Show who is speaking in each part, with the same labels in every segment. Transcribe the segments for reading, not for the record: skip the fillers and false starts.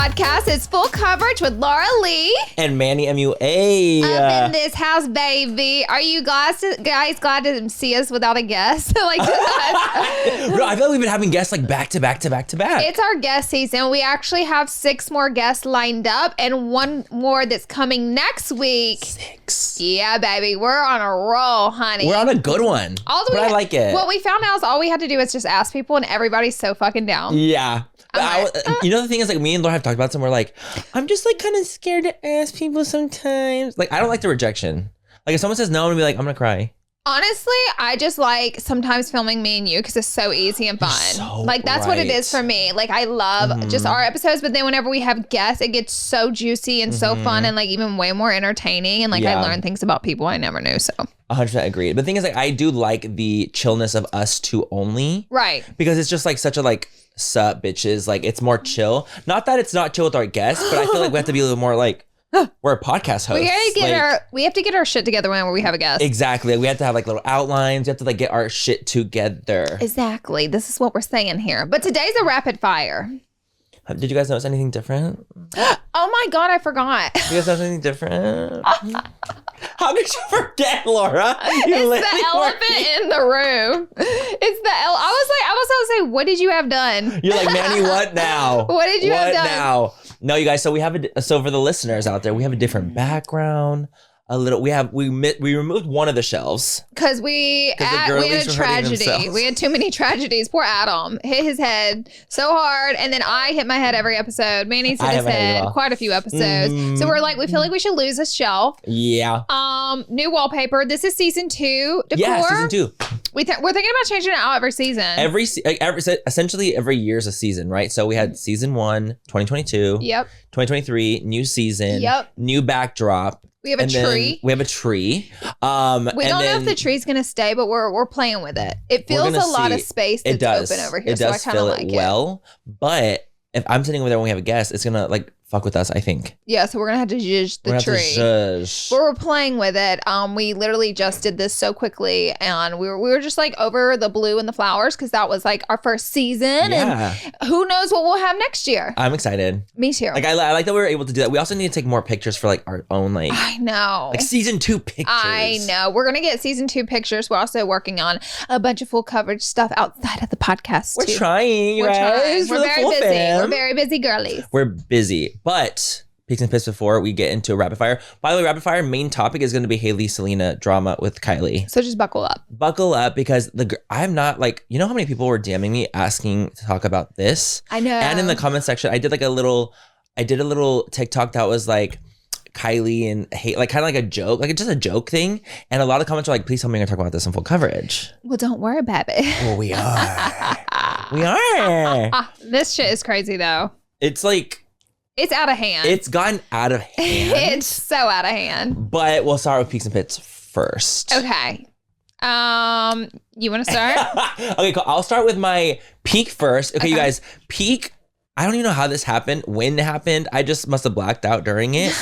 Speaker 1: podcast is Full Coverage with Laura Lee
Speaker 2: and Manny MUA.
Speaker 1: up in this house, baby. Are you guys glad to see us without a guest?
Speaker 2: Bro, I feel like we've been having guests like back to back to back to back.
Speaker 1: It's our guest season. We actually have 6 more guests lined up and 1 more that's coming next week.
Speaker 2: 6.
Speaker 1: Yeah, baby. We're on a roll, honey.
Speaker 2: We're on a good one. I like it.
Speaker 1: What we found out is all we had to do is just ask people, and everybody's so fucking down.
Speaker 2: Yeah. You know, the thing is, like, me and Laura have talked about some. We're like, I'm just like kind of scared to ask people sometimes. Like, I don't like the rejection. Like, if someone says no, I'm gonna be like, I'm gonna cry.
Speaker 1: Honestly, I just like sometimes filming me and you because it's so easy and fun.
Speaker 2: So
Speaker 1: like, that's what it is for me. Like, I love just our episodes, but then whenever we have guests, it gets so juicy and so fun and like even way more entertaining. And like, I learn things about people I never knew. So
Speaker 2: 100% agreed. But the thing is, like, I do like the chillness of us two only.
Speaker 1: Right.
Speaker 2: Because it's just like such a like, sup bitches. Like, it's more chill. Not that it's not chill with our guests, but I feel like we have to be a little more like, we're a podcast host.
Speaker 1: We have to get our shit together whenever we have a guest.
Speaker 2: Exactly. We have to have like little outlines. We have to like get our shit together.
Speaker 1: Exactly. This is what we're saying here. But today's a rapid fire.
Speaker 2: Did you guys notice anything different?
Speaker 1: Oh my God, I forgot.
Speaker 2: You guys notice anything different? How could you forget, Laura?
Speaker 1: It's the elephant in the room. It's the I was going to say, what did you have done?
Speaker 2: You're like, Manny, what now?
Speaker 1: What did you have done?
Speaker 2: What now? No, you guys. So we have so for the listeners out there, we have a different background. We removed one of the shelves
Speaker 1: because we had a tragedy. We had too many tragedies. Poor Adam hit his head so hard, and then I hit my head every episode. Manny's hit his head quite a few episodes. So we're like, we feel like we should lose a shelf.
Speaker 2: Yeah.
Speaker 1: New wallpaper. This is season 2 decor. Yeah,
Speaker 2: season 2.
Speaker 1: We're thinking about changing it out every season.
Speaker 2: Essentially every year is a season, right? So we had season 1, 2022.
Speaker 1: Yep.
Speaker 2: 2023, new season.
Speaker 1: Yep.
Speaker 2: New backdrop.
Speaker 1: We have a tree.
Speaker 2: We have a tree.
Speaker 1: We don't know if the tree's gonna stay, but we're playing with it. It feels a lot of space that's open over here, so I kind of like it.
Speaker 2: Well, but if I'm sitting over there when we have a guest, it's gonna like fuck with us, I think.
Speaker 1: Yeah, so we're gonna have to zhuzh the tree. But we're playing with it. We literally just did this so quickly, and we were just like over the blue and the flowers because that was like our first season, and who knows what we'll have next year.
Speaker 2: I'm excited.
Speaker 1: Me too.
Speaker 2: Like I like that we were able to do that. We also need to take more pictures for like our own like.
Speaker 1: I know.
Speaker 2: Like season 2 pictures.
Speaker 1: I know. We're gonna get season 2 pictures. We're also working on a bunch of full coverage stuff outside of the podcast.
Speaker 2: We're trying, you guys.
Speaker 1: We're very busy. We're very busy girlies.
Speaker 2: We're busy, but. Peaks and Pits before we get into rapid fire. By the way, rapid fire main topic is going to be Hailey Selena drama with Kylie.
Speaker 1: So just buckle up. Buckle
Speaker 2: up because I'm not like, you know how many people were DMing me asking to talk about this?
Speaker 1: I know.
Speaker 2: And in the comment section, I did a little TikTok that was like Kylie and like kind of like a joke, like just a joke thing. And a lot of comments were like, please tell me you're going to talk about this in full coverage.
Speaker 1: Well, don't worry about it.
Speaker 2: Well, we are. We are.
Speaker 1: This shit is crazy though.
Speaker 2: It's like.
Speaker 1: It's out of hand.
Speaker 2: It's gotten out of hand.
Speaker 1: It's so out of hand.
Speaker 2: But we'll start with Peaks and Pits first.
Speaker 1: Okay. You want to start?
Speaker 2: Okay, cool. I'll start with my peak first. Okay, you guys. Peak. I don't even know how this happened, when it happened. I just must have blacked out during it.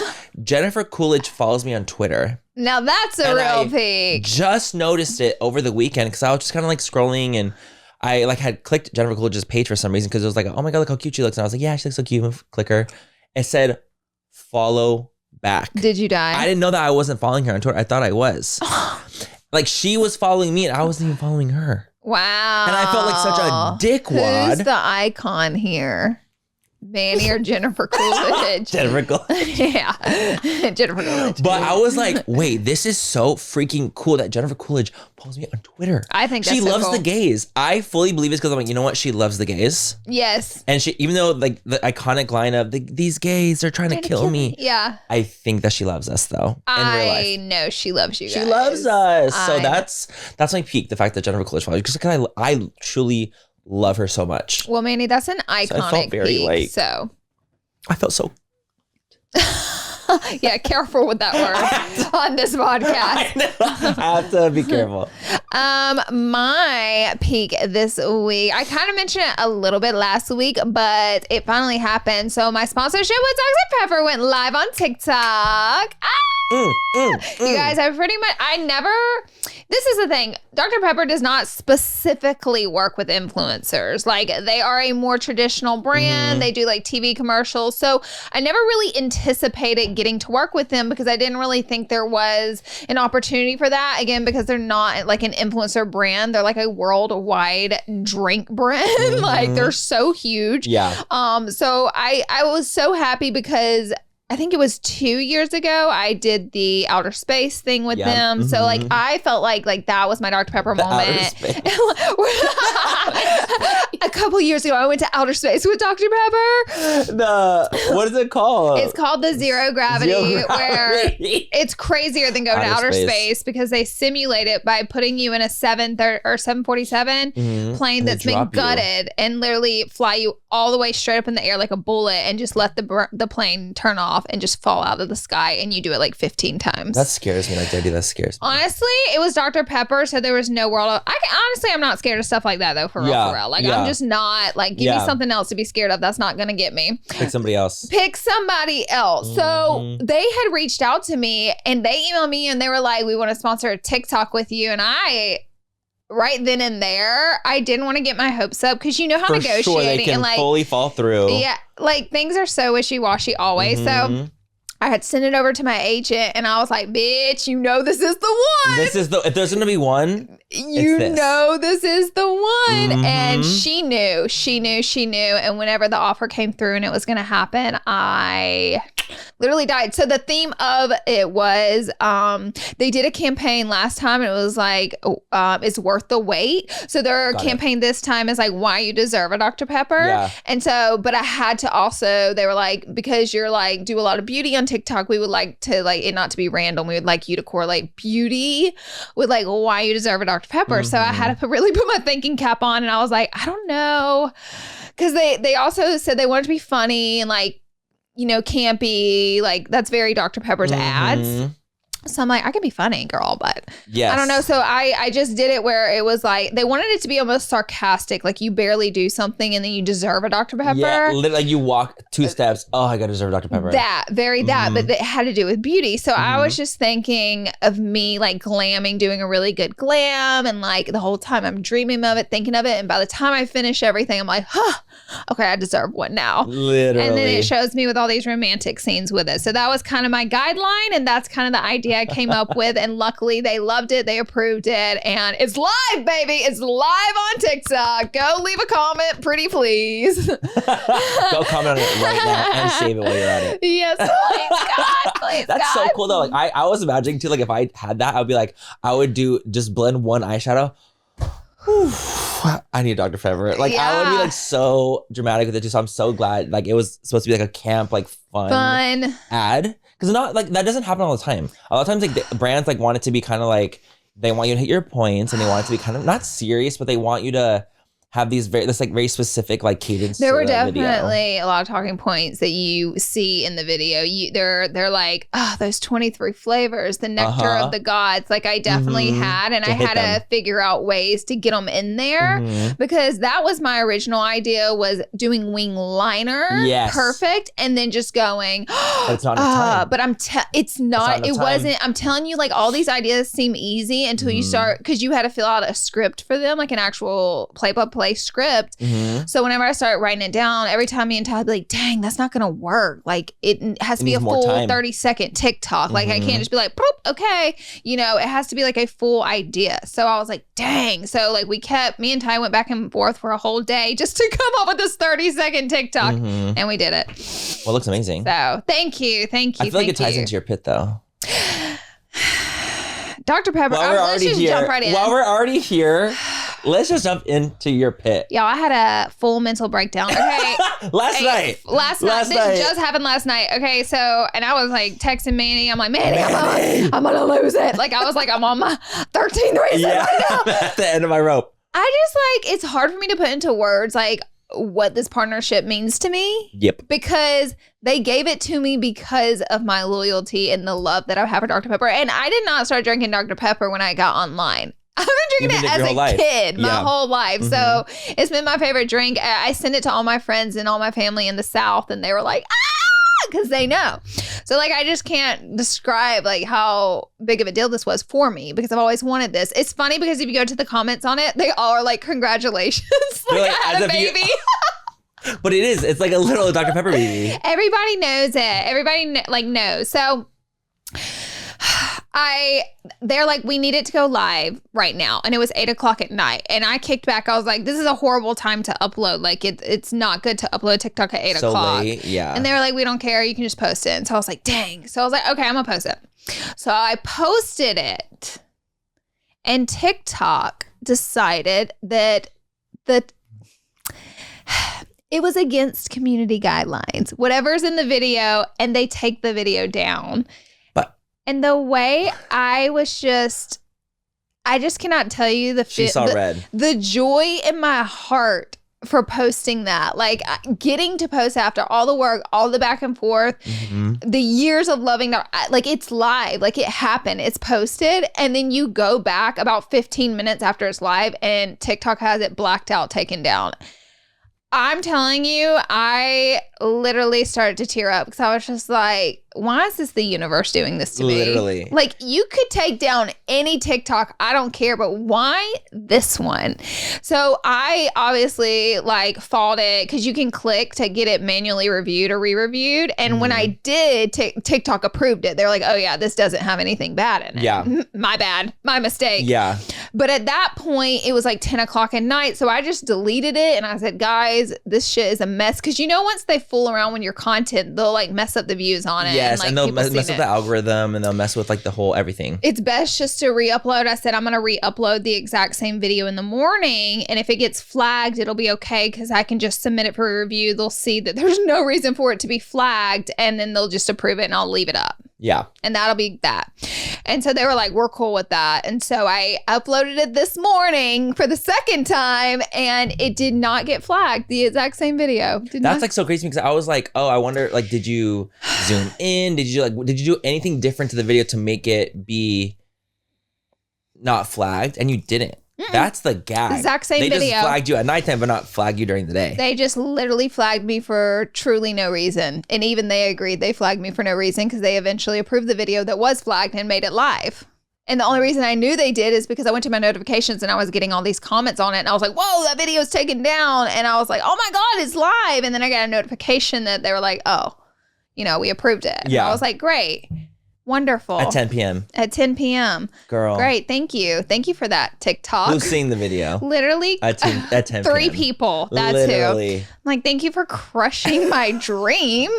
Speaker 2: Jennifer Coolidge follows me on Twitter.
Speaker 1: Now that's a real peak.
Speaker 2: Just noticed it over the weekend because I was just kind of like scrolling and I like had clicked Jennifer Coolidge's page for some reason because it was like, oh my God, look how cute she looks. And I was like, yeah, she looks so cute. Click her. It said, follow back.
Speaker 1: Did you die?
Speaker 2: I didn't know that I wasn't following her on Twitter. I thought I was. Like she was following me and I wasn't even following her.
Speaker 1: Wow.
Speaker 2: And I felt like such a dickwad.
Speaker 1: Who's the icon here? Manny or Jennifer Coolidge?
Speaker 2: Jennifer Coolidge.
Speaker 1: Yeah. Jennifer Coolidge.
Speaker 2: But I was like, wait, this is so freaking cool that Jennifer Coolidge follows me on Twitter.
Speaker 1: I think that's
Speaker 2: she
Speaker 1: so
Speaker 2: loves
Speaker 1: cool.
Speaker 2: the gays. I fully believe it's because I'm like, you know what? She loves the gays.
Speaker 1: Yes.
Speaker 2: And she, even though like the iconic line of these gays are trying to kill me.
Speaker 1: Yeah.
Speaker 2: I think that she loves us though. In real life.
Speaker 1: I know she loves you guys.
Speaker 2: She loves us. So that's my peak. The fact that Jennifer Coolidge follows because I truly love her so much.
Speaker 1: Well, Manny, that's an iconic
Speaker 2: so I felt very
Speaker 1: peak.
Speaker 2: like,
Speaker 1: so.
Speaker 2: I felt so.
Speaker 1: Yeah, careful with that word on this podcast.
Speaker 2: I have to be careful.
Speaker 1: My peak this week, I kind of mentioned it a little bit last week, but it finally happened. So my sponsorship with Dr. Pepper went live on TikTok. You guys, this is the thing. Dr. Pepper does not specifically work with influencers. Like, they are a more traditional brand. They do like TV commercials. So I never really anticipated getting to work with them because I didn't really think there was an opportunity for that. Again, because they're not like an influencer brand. They're like a worldwide drink brand. Like, they're so huge.
Speaker 2: Yeah.
Speaker 1: So I was so happy because I think it was 2 years ago, I did the outer space thing with them. So like, I felt like that was my Dr. Pepper moment. A couple years ago, I went to outer space with Dr. Pepper.
Speaker 2: What is it called?
Speaker 1: It's called the Zero Gravity, where it's crazier than going to outer space because they simulate it by putting you in a 747 plane that's been gutted and literally fly you all the way straight up in the air like a bullet and just let the plane turn off and just fall out of the sky, and you do it like 15 times.
Speaker 2: That scares me. Like, dirty, that scares me.
Speaker 1: Honestly, it was Dr. Pepper, so there was no world. Honestly, I'm not scared of stuff like that though. For real. Like, I'm just not like, give me something else to be scared of. That's not gonna get me.
Speaker 2: Pick somebody else.
Speaker 1: So they had reached out to me and they emailed me and they were like, we want to sponsor a TikTok with you. And right then and there, I didn't want to get my hopes up because you know how negotiating
Speaker 2: and like fully fall through.
Speaker 1: Yeah, like things are so wishy-washy always. So I had sent it over to my agent and I was like, bitch, you know this is the one.
Speaker 2: If there's gonna be one,
Speaker 1: this is the one. And she knew. And whenever the offer came through and it was gonna happen, I literally died. So the theme of it was, they did a campaign last time and it was like, it's worth the wait. So their campaign this time is like, why you deserve a Dr. Pepper. Yeah. And so, but I had to also, they were like, because you're like, do a lot of beauty on TikTok, we would like to like it not to be random. We would like you to correlate beauty with like why you deserve a Dr. Pepper. So I had to really put my thinking cap on and I was like, I don't know. Because they also said they wanted to be funny and like, you know, campy, like that's very Dr. Pepper's ads. So I'm like, I can be funny, girl, but I don't know. So I just did it where it was like, they wanted it to be almost sarcastic. Like you barely do something and then you deserve a Dr. Pepper.
Speaker 2: Yeah, like you walk 2 steps. Oh, I got to deserve a Dr. Pepper.
Speaker 1: That, but it had to do with beauty. So I was just thinking of me like glamming, doing a really good glam. And like the whole time I'm dreaming of it, thinking of it. And by the time I finish everything, I'm like, okay, I deserve one now.
Speaker 2: Literally.
Speaker 1: And then it shows me with all these romantic scenes with it. So that was kind of my guideline. And that's kind of the idea I came up with. And luckily they loved it. They approved it. And it's live, baby. It's live on TikTok. Go leave a comment, pretty please.
Speaker 2: Go comment on it right now and save it while you're at it.
Speaker 1: Yes, please, God. Please,
Speaker 2: That's
Speaker 1: God.
Speaker 2: so cool though. Like I was imagining too, like if I had that, I would be like, I would just blend one eyeshadow. I need Dr. Pepper. Like I would be like so dramatic with it too. So I'm so glad. Like it was supposed to be like a camp, like fun ad. Because not like that doesn't happen all the time. A lot of times like the brands like want it to be kind of like they want you to hit your points and they want it to be kind of not serious, but they want you to have this very specific like cadence.
Speaker 1: There were definitely a lot of talking points that you see in the video. They're like, those 23 flavors, the nectar of the gods. Like I definitely had, and I had to figure out ways to get them in there because that was my original idea, was doing wing liner, perfect, and then just going.
Speaker 2: But it's not enough time.
Speaker 1: But it's not. It wasn't. I'm telling you, like all these ideas seem easy until you start, because you had to fill out a script for them, like an actual play-by-play script. So whenever I start writing it down, every time me and Todd be like, dang, that's not gonna work. Like it has to be a full 30-second TikTok. Like I can't just be like, boop, okay. You know, it has to be like a full idea. So I was like, dang. So like me and Ty went back and forth for a whole day just to come up with this 30-second TikTok. And we did it.
Speaker 2: Well, it looks amazing.
Speaker 1: So thank you.
Speaker 2: I feel like it ties into your pit though.
Speaker 1: Dr. Pepper, let's just jump right in.
Speaker 2: While we're already here, let's just jump into your pit.
Speaker 1: Y'all, I had a full mental breakdown. Okay.
Speaker 2: Last night.
Speaker 1: This just happened last night. Okay, so, and I was like texting Manny. I'm like, Manny, I'm gonna lose it. Like, I was like, I'm on my 13th race right now.
Speaker 2: At the end of my rope.
Speaker 1: I just like, it's hard for me to put into words, like, what this partnership means to me.
Speaker 2: Yep.
Speaker 1: Because they gave it to me because of my loyalty and the love that I have for Dr. Pepper. And I did not start drinking Dr. Pepper when I got online. I've been drinking it as a kid my whole life. So it's been my favorite drink. I sent it to all my friends and all my family in the South, and they were like, because they know. So like, I just can't describe like how big of a deal this was for me because I've always wanted this. It's funny because if you go to the comments on it, they all are like, congratulations. like I had a baby.
Speaker 2: But it is. It's like a little Dr. Pepper baby.
Speaker 1: Everybody knows it. Everybody like knows. So they're like, we need it to go live right now. And it was 8:00 at night. And I kicked back. I was like, this is a horrible time to upload. Like it's not good to upload TikTok at 8:00.
Speaker 2: So late, yeah.
Speaker 1: And they were like, we don't care. You can just post it. And so I was like, dang. So I was like, okay, I'm gonna post it. So I posted it. And TikTok decided that it was against community guidelines. Whatever's in the video, and they take the video down. And the way I just cannot tell you the joy in my heart for posting that. Like getting to post after all the work, all the back and forth, the years of loving that. Like it's live, like it happened, it's posted. And then you go back about 15 minutes after it's live and TikTok has it blacked out, taken down. I'm telling you, I literally started to tear up because I was just like, why is this the universe doing this to me?
Speaker 2: Literally.
Speaker 1: Like, you could take down any TikTok, I don't care, but why this one? So I obviously like fought it because you can click to get it manually reviewed or re-reviewed. And when I did, TikTok approved it. They're like, oh yeah, this doesn't have anything bad in it.
Speaker 2: Yeah.
Speaker 1: My bad. My mistake.
Speaker 2: Yeah.
Speaker 1: But at that point, it was like 10:00 at night. So I just deleted it. And I said, guys, this shit is a mess. Because once they fool around with your content, they'll like mess up the views on it.
Speaker 2: Yes, and they'll mess with the algorithm and they'll mess with like the whole everything.
Speaker 1: It's best just to re-upload. I said I'm going to re-upload the exact same video in the morning. And if it gets flagged, it'll be okay because I can just submit it for a review. They'll see that there's no reason for it to be flagged. And then they'll just approve it and I'll leave it up.
Speaker 2: Yeah.
Speaker 1: And that'll be that. And so they were like, we're cool with that. And so I uploaded it this morning for the second time and it did not get flagged. The exact same video.
Speaker 2: That's like so crazy because I was like, oh, I wonder, like, did you zoom in? Did you do anything different to the video to make it be not flagged? And you didn't. That's the gag.
Speaker 1: Exact same video.
Speaker 2: They just flagged you at nighttime, but not flag you during the day.
Speaker 1: They just literally flagged me for truly no reason. And even they agreed they flagged me for no reason because they eventually approved the video that was flagged and made it live. And the only reason I knew they did is because I went to my notifications and I was getting all these comments on it. And I was like, whoa, that video is taken down. And I was like, oh my God, it's live. And then I got a notification that they were like, oh, we approved it. Yeah. And I was like, great. Wonderful.
Speaker 2: At 10 p.m.
Speaker 1: At 10 p.m.
Speaker 2: Girl.
Speaker 1: Great. Thank you. Thank you for that, TikTok.
Speaker 2: Who's seeing the video?
Speaker 1: Literally.
Speaker 2: At 10 p.m.
Speaker 1: 3 people. That's
Speaker 2: literally.
Speaker 1: Who. I'm like, thank you for crushing my dreams.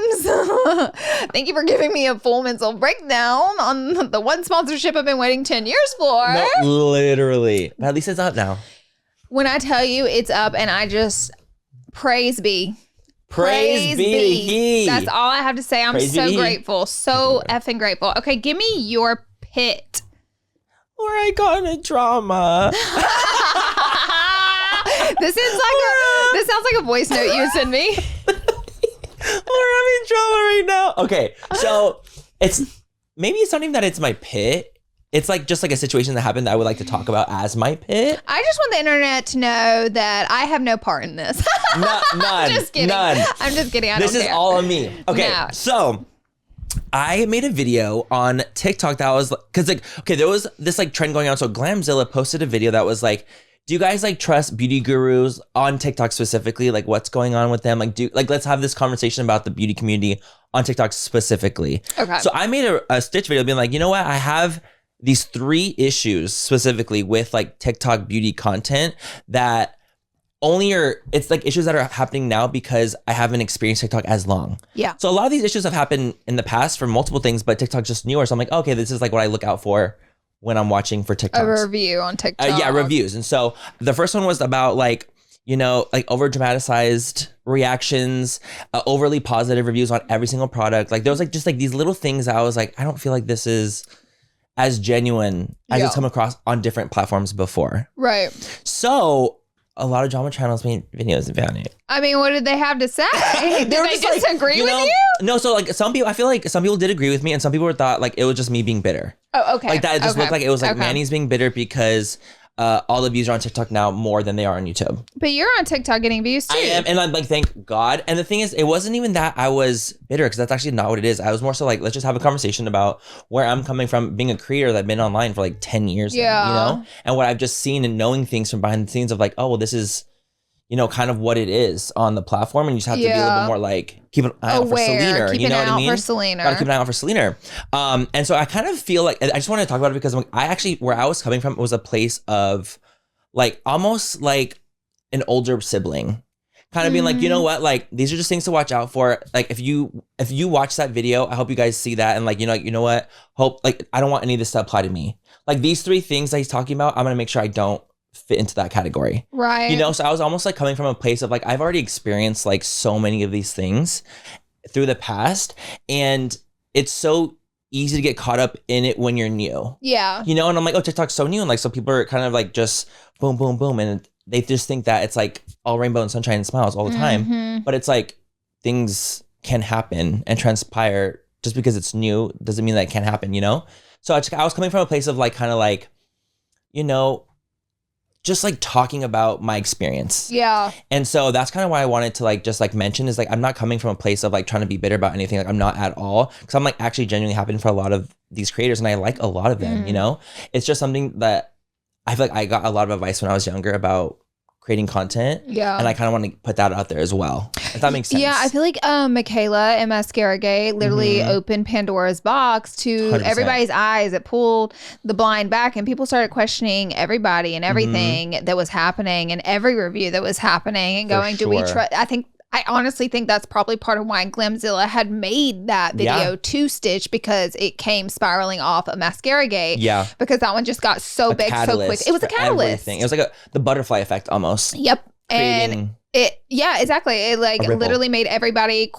Speaker 1: Thank you for giving me a full mental breakdown on the one sponsorship I've been waiting 10 years for.
Speaker 2: No, literally. But at least it's up now.
Speaker 1: When I tell you it's up and I just praise be.
Speaker 2: Praise be to He.
Speaker 1: That's all I have to say. I'm so grateful. So effing grateful. Okay, give me your pit.
Speaker 2: Or I got in a drama.
Speaker 1: This sounds like a voice note you send me.
Speaker 2: Or I'm in drama right now. Okay, so it's not even that it's my pit. It's like just like a situation that happened that I would like to talk about as my pit.
Speaker 1: I just want the internet to know that I have no part in this.
Speaker 2: None.
Speaker 1: I'm just kidding.
Speaker 2: None.
Speaker 1: I'm just kidding.
Speaker 2: This is all on me. Okay, no. So I made a video on TikTok that was because there was this like trend going on. So Glamzilla posted a video that was like, do you guys like trust beauty gurus on TikTok specifically? Like what's going on with them? Let's have this conversation about the beauty community on TikTok specifically. Okay. So I made a Stitch video being like, you know what? I have these 3 issues specifically with like TikTok beauty content that it's like issues that are happening now because I haven't experienced TikTok as long. Yeah. So a lot of these issues have happened in the past for multiple things, but TikTok's just newer. So I'm like, okay, this is like what I look out for when I'm watching for TikToks.
Speaker 1: A review on TikTok.
Speaker 2: Yeah, reviews. And so the first one was about like, like over dramatized reactions, overly positive reviews on every single product. Like there was like just like these little things that I was like, I don't feel like this is as genuine as it's come across on different platforms before. Right. So a lot of drama channels made videos about it.
Speaker 1: I mean, what did they have to say? Did they disagree with you?
Speaker 2: No, so like I feel like some people did agree with me and some people thought like it was just me being bitter.
Speaker 1: Oh, okay.
Speaker 2: Like that it just looked like it was like Manny's being bitter because all the views are on TikTok now more than they are on YouTube.
Speaker 1: But you're on TikTok getting views too.
Speaker 2: I am, and I'm like, thank God. And the thing is, it wasn't even that I was bitter, because that's actually not what it is. I was more so like, let's just have a conversation about where I'm coming from, being a creator that's been online for like 10 years now, you know? And what I've just seen and knowing things from behind the scenes of like, oh, well, this is, you know, kind of what it is on the platform. And you just have to be a little bit more like, keep an eye out for Selena. You know what I mean?
Speaker 1: For Selena.
Speaker 2: Gotta keep an eye out for Selena. And so I kind of feel like, I just want to talk about it because I actually, where I was coming from was a place of like, almost like an older sibling. Kind of being like, you know what, like these are just things to watch out for. Like if you watch that video, I hope you guys see that and like, you know what, hope, like I don't want any of this to apply to me. Like these 3 things that he's talking about, I'm gonna make sure I don't fit into that category.
Speaker 1: Right.
Speaker 2: You know, so I was almost like coming from a place of like, I've already experienced like so many of these things through the past, and it's so easy to get caught up in it when you're new.
Speaker 1: Yeah.
Speaker 2: You know, and I'm like, oh, TikTok's so new, and like so people are kind of like just boom, boom, boom, and they just think that it's like all rainbow and sunshine and smiles all the time. But it's like things can happen and transpire. Just because it's new doesn't mean that it can't happen, you know? So I was coming from a place of like, kind of like, you know, just like talking about my experience.
Speaker 1: Yeah.
Speaker 2: And so that's kind of why I wanted to like just like mention is like, I'm not coming from a place of like trying to be bitter about anything. Like I'm not at all. Because I'm like actually genuinely happy for a lot of these creators, and I like a lot of them, you know? It's just something that I feel like I got a lot of advice when I was younger about creating content.
Speaker 1: Yeah.
Speaker 2: And I kind of want to put that out there as well, if that makes sense.
Speaker 1: Yeah, I feel like Michaela and Mascara Gate literally opened Pandora's box to
Speaker 2: 100%.
Speaker 1: Everybody's eyes. It pulled the blind back, and people started questioning everybody and everything that was happening and every review that was happening and going, do we trust? I honestly think that's probably part of why Glamzilla had made that video to Stitch, because it came spiraling off of Mascara Gate.
Speaker 2: Yeah.
Speaker 1: Because that one just got so big so quick. It was a catalyst.
Speaker 2: Everything. It was like the butterfly effect almost.
Speaker 1: Yep. And exactly. It like literally made everybody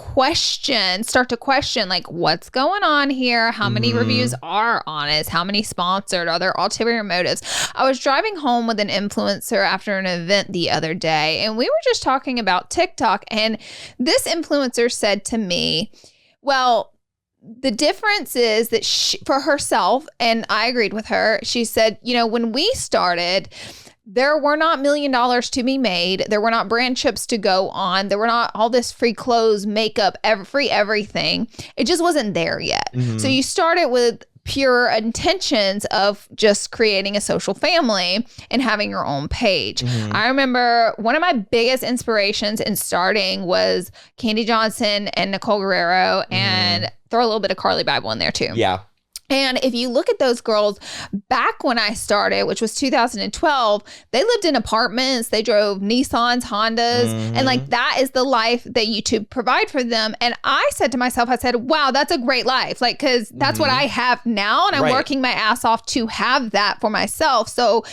Speaker 1: start to question like, what's going on here? How many reviews are honest? How many sponsored? Are there ulterior motives? I was driving home with an influencer after an event the other day, and we were just talking about TikTok, and this influencer said to me, well, the difference is that for herself, and I agreed with her, she said, you know, when we started, there were not $1 million to be made. There were not brand trips to go on. There were not all this free clothes, makeup, free everything. It just wasn't there yet. So you started with pure intentions of just creating a social family and having your own page. I remember one of my biggest inspirations in starting was Candy Johnson and Nicole Guerrero, and throw a little bit of Carly Bible in there too.
Speaker 2: Yeah.
Speaker 1: And if you look at those girls back when I started, which was 2012, they lived in apartments, they drove Nissans, Hondas, and like that is the life that YouTube provide for them. And I said to myself, I said, wow, that's a great life. Like, cause that's what I have now. And I'm working my ass off to have that for myself. So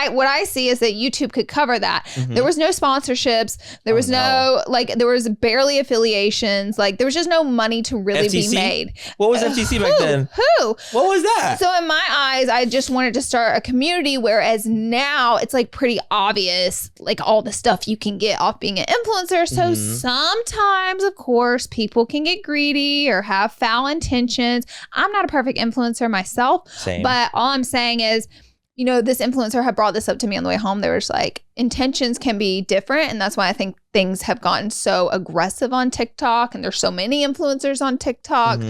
Speaker 1: what I see is that YouTube could cover that. There was no sponsorships. There was there was barely affiliations. Like there was just no money to really be made.
Speaker 2: What was FTC back then?
Speaker 1: Who?
Speaker 2: What was that?
Speaker 1: So in my eyes, I just wanted to start a community, whereas now it's like pretty obvious, like all the stuff you can get off being an influencer. So sometimes, of course, people can get greedy or have foul intentions. I'm not a perfect influencer myself, but all I'm saying is, you know, this influencer had brought this up to me on the way home. There was like, intentions can be different. And that's why I think things have gotten so aggressive on TikTok, and there's so many influencers on TikTok.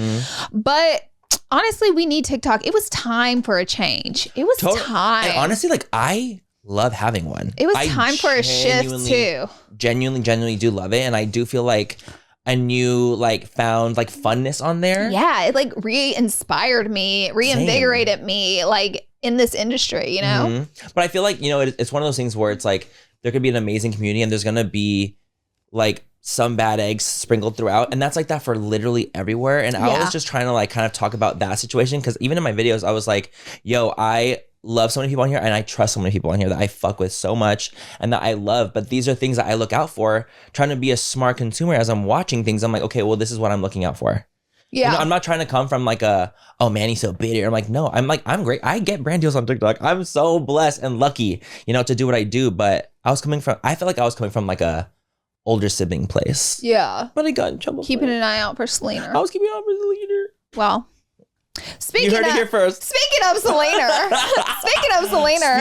Speaker 1: But honestly, we need TikTok. It was time for a change. It was time.
Speaker 2: And honestly, like I love having one.
Speaker 1: It was time for a shift too.
Speaker 2: Genuinely do love it. And I do feel like a new like found like funness on there.
Speaker 1: Yeah, it like re-inspired me, reinvigorated me like in this industry, you know?
Speaker 2: But I feel like, you know, it's one of those things where it's like there could be an amazing community and there's going to be like some bad eggs sprinkled throughout, and that's like that for literally everywhere. And I was just trying to like kind of talk about that situation, because even in my videos I was like, yo, I love so many people on here and I trust so many people on here that I fuck with so much and that I love, but these are things that I look out for, trying to be a smart consumer. As I'm watching things, I'm like, okay, well, this is what I'm looking out for. Yeah. You know, I'm not trying to come from like oh man, he's so bitter. I'm like, no, I'm great. I get brand deals on TikTok. I'm so blessed and lucky, you know, to do what I do. But I felt like I was coming from like a older sibling place.
Speaker 1: Yeah.
Speaker 2: But I got in trouble.
Speaker 1: Keeping an eye out for Selena.
Speaker 2: I was keeping an eye out for Selena.
Speaker 1: Well,
Speaker 2: You heard it here first.
Speaker 1: Speaking of Selena.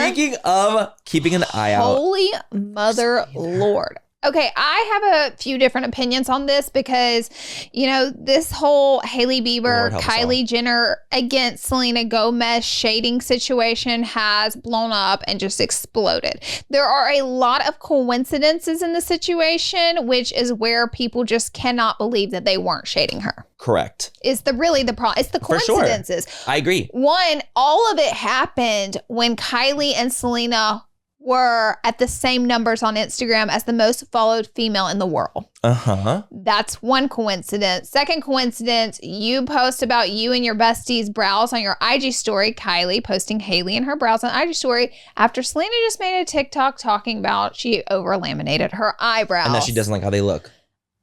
Speaker 2: Speaking of keeping an eye out.
Speaker 1: Holy mother Lord. Okay, I have a few different opinions on this because, this whole Hailey Bieber, Kylie Jenner against Selena Gomez shading situation has blown up and just exploded. There are a lot of coincidences in the situation, which is where people just cannot believe that they weren't shading her.
Speaker 2: Correct.
Speaker 1: It's the problem. It's the coincidences.
Speaker 2: For sure. I agree.
Speaker 1: One, all of it happened when Kylie and Selena were at the same numbers on Instagram as the most followed female in the world.
Speaker 2: Uh-huh.
Speaker 1: That's one coincidence. Second coincidence, you post about you and your bestie's brows on your IG story. Kylie posting Hailey and her brows on IG story after Selena just made a TikTok talking about she over-laminated her eyebrows.
Speaker 2: And that she doesn't like how they look.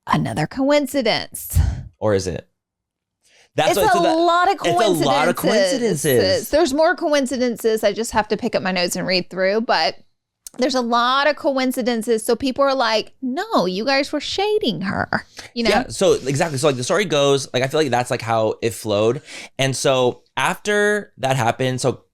Speaker 1: Another coincidence.
Speaker 2: Or is it?
Speaker 1: It's a lot of coincidences.
Speaker 2: It's a lot of coincidences.
Speaker 1: There's more coincidences. I just have to pick up my notes and read through, but there's a lot of coincidences. So people are like, no, you guys were shading her.
Speaker 2: Yeah, so exactly. So like the story goes, like I feel like that's like how it flowed. And so after that happened, so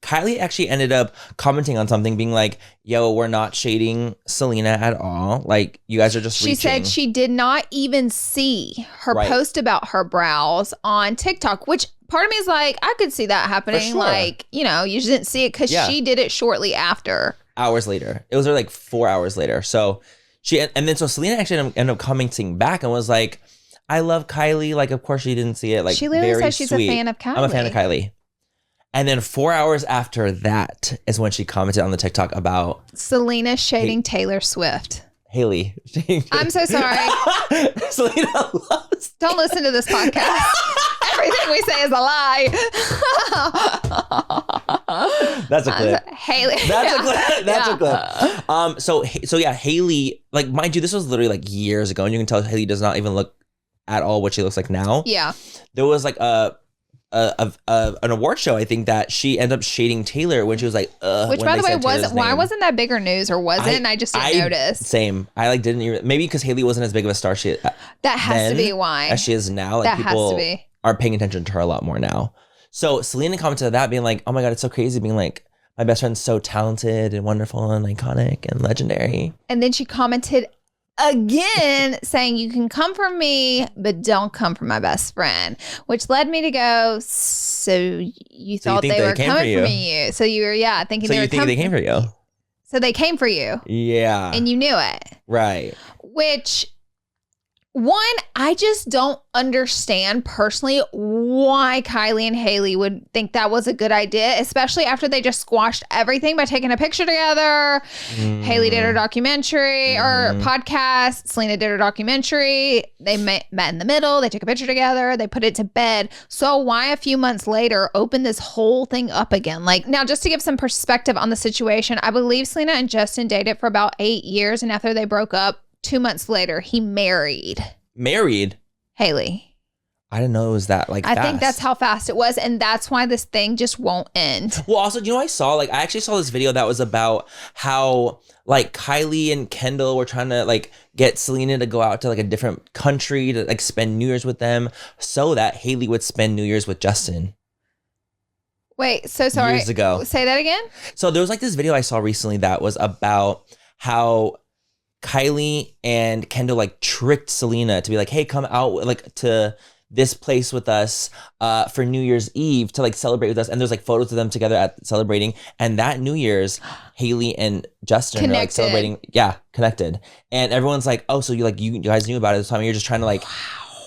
Speaker 2: Kylie actually ended up commenting on something being like, yo, we're not shading Selena at all. Like you guys are just reaching.
Speaker 1: She said she did not even see her post about her brows on TikTok, which part of me is like, I could see that happening. Sure. Like, you just didn't see it because she did it shortly after.
Speaker 2: Hours later. It was like 4 hours later. So so Selena actually ended up commenting back and was like, I love Kylie. Like, of course she didn't see it. Like,
Speaker 1: she literally said she's a fan of Kylie.
Speaker 2: I'm a fan of Kylie. And then 4 hours after that is when she commented on the TikTok about
Speaker 1: Selena shading Taylor Swift.
Speaker 2: Hailey.
Speaker 1: I'm so sorry.
Speaker 2: Selena loves.
Speaker 1: Don't listen to this podcast. Everything we say is a lie.
Speaker 2: That's a clip.
Speaker 1: Hailey.
Speaker 2: That's a clip. So yeah, Hailey, like mind you, this was literally like years ago, and you can tell Hailey does not even look at all what she looks like now.
Speaker 1: Yeah.
Speaker 2: There was like an award show, I think, that she ended up shading Taylor when she was like,
Speaker 1: which by the way wasn't that bigger news, or was it? And I just didn't notice.
Speaker 2: Same. I like didn't even, maybe because Hailey wasn't as big of a star
Speaker 1: that has to be why
Speaker 2: as she is now. Like,
Speaker 1: that
Speaker 2: people
Speaker 1: has to be.
Speaker 2: Are paying attention to her a lot more now. So Selena commented that being like, oh my God, it's so crazy being like, my best friend's so talented and wonderful and iconic and legendary.
Speaker 1: And then she commented again saying, you can come for me, but don't come for my best friend, which led me to go, so you thought they were coming for me. So you were, thinking they were coming.
Speaker 2: They came for you.
Speaker 1: So they came for you.
Speaker 2: Yeah.
Speaker 1: And you knew it.
Speaker 2: Right.
Speaker 1: Which, one, I just don't understand personally why Kylie and Hailey would think that was a good idea, especially after they just squashed everything by taking a picture together. Hailey did her documentary or podcast. Selena did her documentary. They met in the middle. They took a picture together. They put it to bed. So why a few months later open this whole thing up again? Like, now, just to give some perspective on the situation, I believe Selena and Justin dated for about 8 years. And after they broke up, 2 months later, he married Hailey.
Speaker 2: I didn't know it was that fast.
Speaker 1: I think that's how fast it was, and that's why this thing just won't end.
Speaker 2: Well, also, I actually saw this video that was about how like Kylie and Kendall were trying to like get Selena to go out to like a different country to like spend New Year's with them so that Hailey would spend New Year's with Justin.
Speaker 1: Wait, so sorry.
Speaker 2: Years ago.
Speaker 1: Say that again?
Speaker 2: So there was like this video I saw recently that was about how Kylie and Kendall like tricked Selena to be like, hey, come out like to this place with us for New Year's Eve to like celebrate with us. And there's like photos of them together at celebrating. And that New Year's, Hailey and Justin are like celebrating. Yeah, connected. And everyone's like, oh, so you guys knew about it this time. You're just trying to like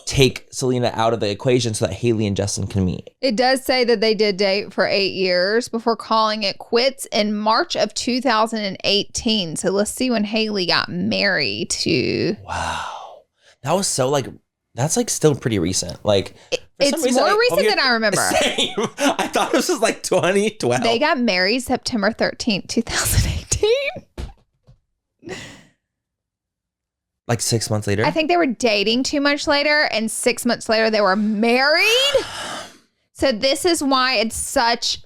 Speaker 2: take Selena out of the equation so that Hailey and Justin can meet.
Speaker 1: It does say that they did date for 8 years before calling it quits in March of 2018. So let's see when Hailey got married to.
Speaker 2: Wow. That was so like, that's like still pretty recent. Like,
Speaker 1: it's more recent than I remember.
Speaker 2: Same. I thought this was like 2012.
Speaker 1: They got married September 13th, 2018.
Speaker 2: Like 6 months later?
Speaker 1: I think they were dating 2 months later, and 6 months later they were married. So this is why it's such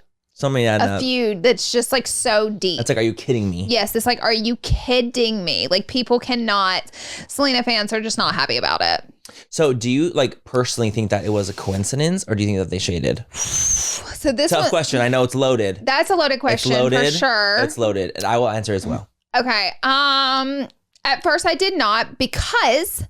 Speaker 1: a feud that's just like so deep.
Speaker 2: It's like, are you kidding me?
Speaker 1: Yes, it's like, are you kidding me? Like, people cannot, Selena fans are just not happy about it.
Speaker 2: So do you like personally think that it was a coincidence, or do you think that they shaded?
Speaker 1: So this
Speaker 2: tough question. I know it's loaded.
Speaker 1: That's a loaded question for sure.
Speaker 2: It's loaded, and I will answer as well.
Speaker 1: Okay. At first I did not, because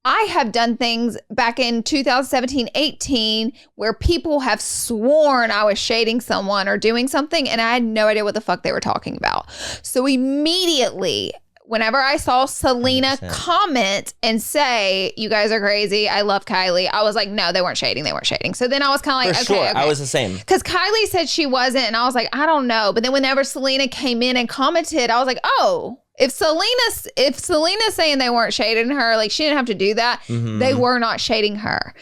Speaker 1: I have done things back in 2017, 18 where people have sworn I was shading someone or doing something, and I had no idea what the fuck they were talking about. So immediately, whenever I saw Selena 100%. Comment and say, "You guys are crazy, I love Kylie," I was like, no, they weren't shading. So then I was kind of like, okay.
Speaker 2: I was the same.
Speaker 1: Because Kylie said she wasn't, and I was like, I don't know. But then whenever Selena came in and commented, I was like, oh, if Selena's saying they weren't shading her, like she didn't have to do that. Mm-hmm. They were not shading her.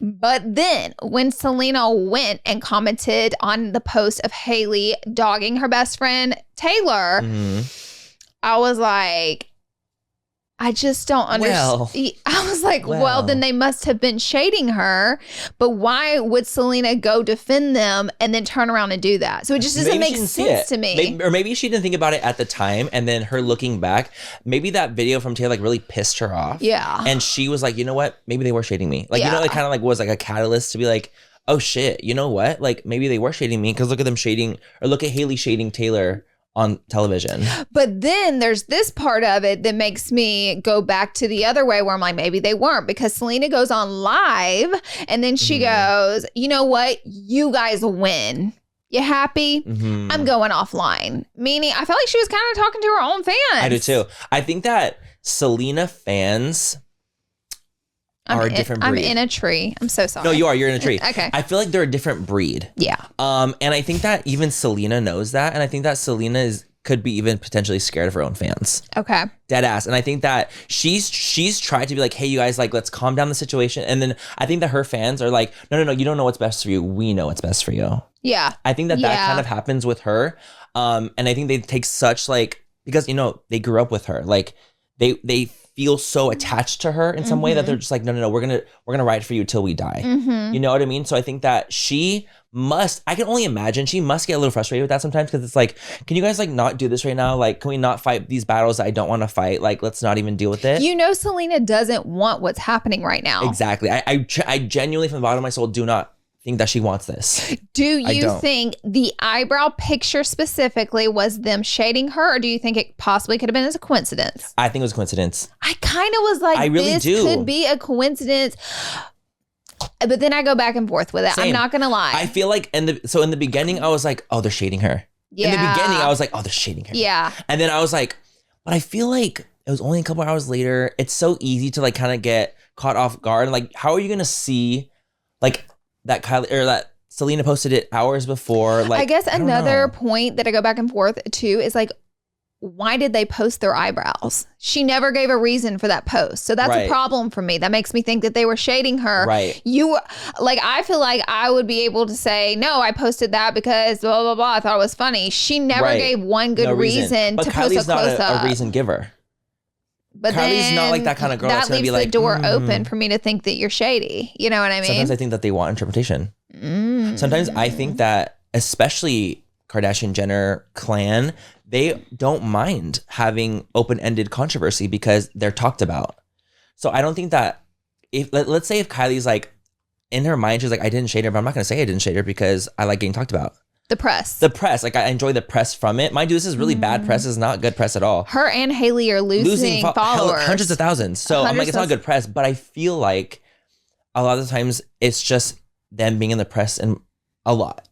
Speaker 1: But then when Selena went and commented on the post of Hailey dogging her best friend Taylor, I was like, I just don't understand. I was like, well, then they must have been shading her. But why would Selena go defend them and then turn around and do that? So it just doesn't make sense to me.
Speaker 2: Maybe she didn't think about it at the time. And then her looking back, maybe that video from Taylor like really pissed her off.
Speaker 1: Yeah.
Speaker 2: And she was like, you know what? Maybe they were shading me. Like, you know, it kind of like was like a catalyst to be like, oh shit, you know what? Like maybe they were shading me, because look at them shading, or look at Hailey shading Taylor on television. But
Speaker 1: then there's this part of it that makes me go back to the other way, where I'm like, maybe they weren't, because Selena goes on live and then she goes, you know what? You guys win. You happy? I'm going offline. Meaning, I felt like she was kind of talking to her own fans.
Speaker 2: I do too. I think that Selena fans are a different breed.
Speaker 1: I'm in a tree. I'm so sorry.
Speaker 2: No, you are. You're in a tree.
Speaker 1: Okay.
Speaker 2: I feel like they're a different breed.
Speaker 1: Yeah.
Speaker 2: And I think that even Selena knows that. And I think that Selena could be even potentially scared of her own fans.
Speaker 1: Okay.
Speaker 2: Dead ass. And I think that she's tried to be like, hey, you guys, like, let's calm down the situation. And then I think that her fans are like, no, you don't know what's best for you. We know what's best for you.
Speaker 1: Yeah.
Speaker 2: I think that kind of happens with her. And I think they take such like, because, you know, they grew up with her. Like they feel so attached to her in some way that they're just like, no, we're gonna ride for you till we die. You know what I mean? So I think that I can only imagine she must get a little frustrated with that sometimes, because it's like, can you guys like not do this right now? Like, can we not fight these battles that I don't want to fight? Like, let's not even deal with it.
Speaker 1: You know, Selena doesn't want what's happening right now.
Speaker 2: Exactly. I genuinely, from the bottom of my soul, do not think that she wants this.
Speaker 1: Do you think the eyebrow picture specifically was them shading her, or do you think it possibly could have been as a coincidence?
Speaker 2: I think it was a coincidence.
Speaker 1: I kind of was like, this could be a coincidence. But then I go back and forth with it. Same. I'm not gonna lie.
Speaker 2: I feel like in the beginning I was like, oh, they're shading her. Yeah. In the beginning I was like, oh, they're shading her.
Speaker 1: Yeah.
Speaker 2: And then I was like, but I feel like it was only a couple hours later. It's so easy to like kind of get caught off guard. Like, how are you gonna see like that Kylie or that Selena posted it hours before? Like,
Speaker 1: I guess another point that I go back and forth to is like, why did they post their eyebrows? She never gave a reason for that post. So that's a problem for me. That makes me think that they were shading her.
Speaker 2: Right.
Speaker 1: I feel like I would be able to say, no, I posted that because blah, blah, blah. I thought it was funny. She never gave one good reason to post a close-up.
Speaker 2: But Kylie's not a reason giver.
Speaker 1: But
Speaker 2: Kylie's not like that kind of girl that's going to be like,
Speaker 1: that leaves the door open for me to think that you're shady. You know what I mean?
Speaker 2: Sometimes I think that they want interpretation. Sometimes I think that, especially Kardashian Jenner clan, they don't mind having open-ended controversy because they're talked about. So I don't think that let's say if Kylie's like, in her mind, she's like, I didn't shade her, but I'm not going to say I didn't shade her because I like getting talked about.
Speaker 1: The press.
Speaker 2: Like, I enjoy the press from it. Mind you, this is really bad press. It's not good press at all.
Speaker 1: Her and Hailey are losing followers.
Speaker 2: Hundreds of thousands. So I'm like, it's not good press. But I feel like a lot of the times it's just them being in the press and a lot.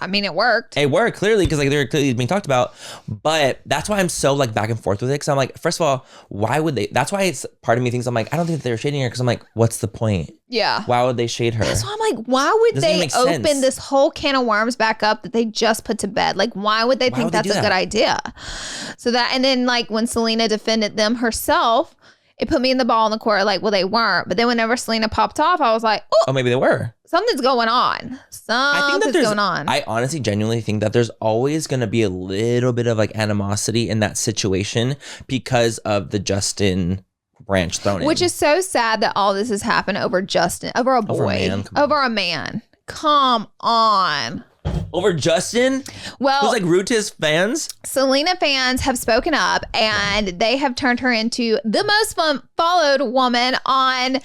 Speaker 1: I mean, it worked.
Speaker 2: It worked, clearly, because like they're clearly being talked about. But that's why I'm so like back and forth with it. Because I'm like, first of all, why would they? That's why it's part of me thinks I'm like, I don't think they're shading her, because I'm like, what's the point?
Speaker 1: Yeah.
Speaker 2: Why would they shade her?
Speaker 1: That's why I'm like, why would they open this whole can of worms back up that they just put to bed? Like, why would they think that's a good idea? So that, and then like when Selena defended them herself, it put me in the ball in the court, like, well, they weren't. But then whenever Selena popped off, I was like, oh,
Speaker 2: maybe they were.
Speaker 1: Something's going on. Something's going on.
Speaker 2: I honestly, genuinely think that there's always going to be a little bit of like animosity in that situation because of the Justin branch thrown in.
Speaker 1: Which is so sad that all this has happened over Justin, over a boy, over a man. Come on.
Speaker 2: Over Justin?
Speaker 1: Well,
Speaker 2: who's like rude to his fans?
Speaker 1: Selena fans have spoken up and they have turned her into the most followed woman on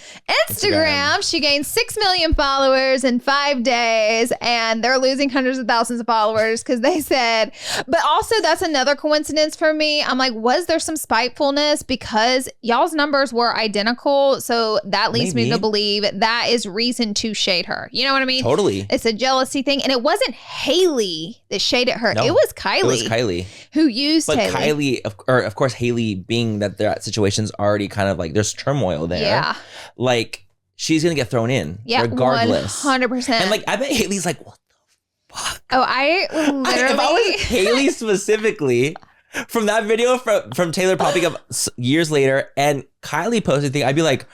Speaker 1: Instagram. She gained 6 million followers in 5 days and they're losing hundreds of thousands of followers because they said, but also that's another coincidence for me. I'm like, was there some spitefulness because y'all's numbers were identical? So that leads me to believe that is reason to shade her. You know what I mean?
Speaker 2: Totally.
Speaker 1: It's a jealousy thing. And it wasn't Hailey that shaded her. No, it was Kylie.
Speaker 2: It was Kylie.
Speaker 1: Who used
Speaker 2: Hailey. But of course, Hailey, being that their situation's already kind of like, there's turmoil there.
Speaker 1: Yeah.
Speaker 2: Like, she's going to get thrown in. Yeah, regardless.
Speaker 1: 100%.
Speaker 2: And like, I bet Hailey's like, what the fuck?
Speaker 1: Oh, I literally.
Speaker 2: If I was Hailey specifically, from that video from Taylor popping up years later and Kylie posted thing, I'd be like,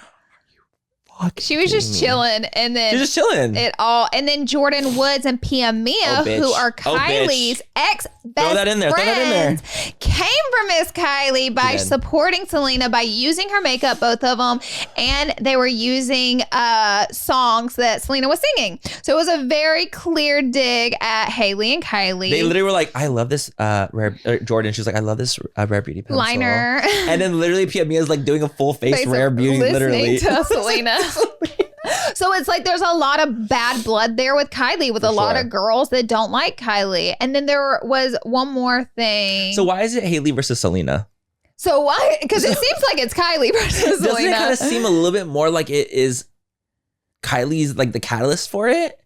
Speaker 1: she was just chilling, and then
Speaker 2: she's just chilling.
Speaker 1: And then Jordan Woods and Pia Mia, who are Kylie's ex-best friends, came for Miss Kylie by supporting Selena by using her makeup, both of them, and they were using songs that Selena was singing. So it was a very clear dig at Hailey and Kylie.
Speaker 2: They literally were like, "I love this Jordan." She was like, "I love this Rare Beauty pencil."
Speaker 1: Liner,
Speaker 2: and then literally Pia Mia is like doing a full face Rare Beauty, literally
Speaker 1: to Selena. So it's like there's a lot of bad blood there with Kylie, with a lot of girls that don't like Kylie. And then there was one more thing.
Speaker 2: So why is it Hailey versus Selena?
Speaker 1: So why? Because it seems like it's Kylie versus Selena.
Speaker 2: Doesn't it kind of seem a little bit more like it is Kylie's like the catalyst for it?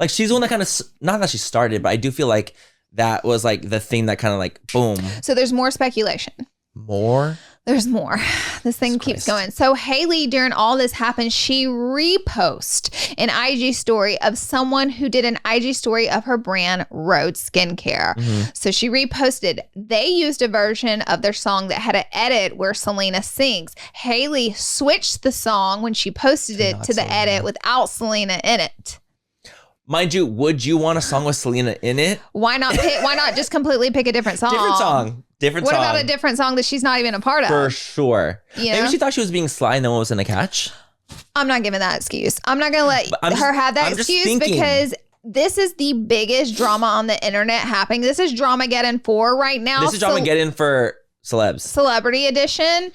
Speaker 2: Like she's the one that kind of, not that she started, but I do feel like that was like the thing that kind of like boom.
Speaker 1: So there's more speculation.
Speaker 2: More?
Speaker 1: There's more. This thing keeps going. So Hailey, during all this happened, she reposted an IG story of someone who did an IG story of her brand Rhode Skincare. Mm-hmm. So she reposted. They used a version of their song that had an edit where Selena sings. Hailey switched the song when she posted it to the edit without Selena in it.
Speaker 2: Mind you, would you want a song with Selena in it?
Speaker 1: Why not just completely pick a different song?
Speaker 2: Different song.
Speaker 1: What about a different song that she's not even a part of?
Speaker 2: For sure.
Speaker 1: You
Speaker 2: Maybe
Speaker 1: know?
Speaker 2: she thought she was being sly and no one was going to catch.
Speaker 1: I'm not giving that excuse. I'm not going to let her have that excuse because this is the biggest drama on the internet happening. This is Dramageddon 4 right now.
Speaker 2: This is Dramageddon for celebs.
Speaker 1: Celebrity edition.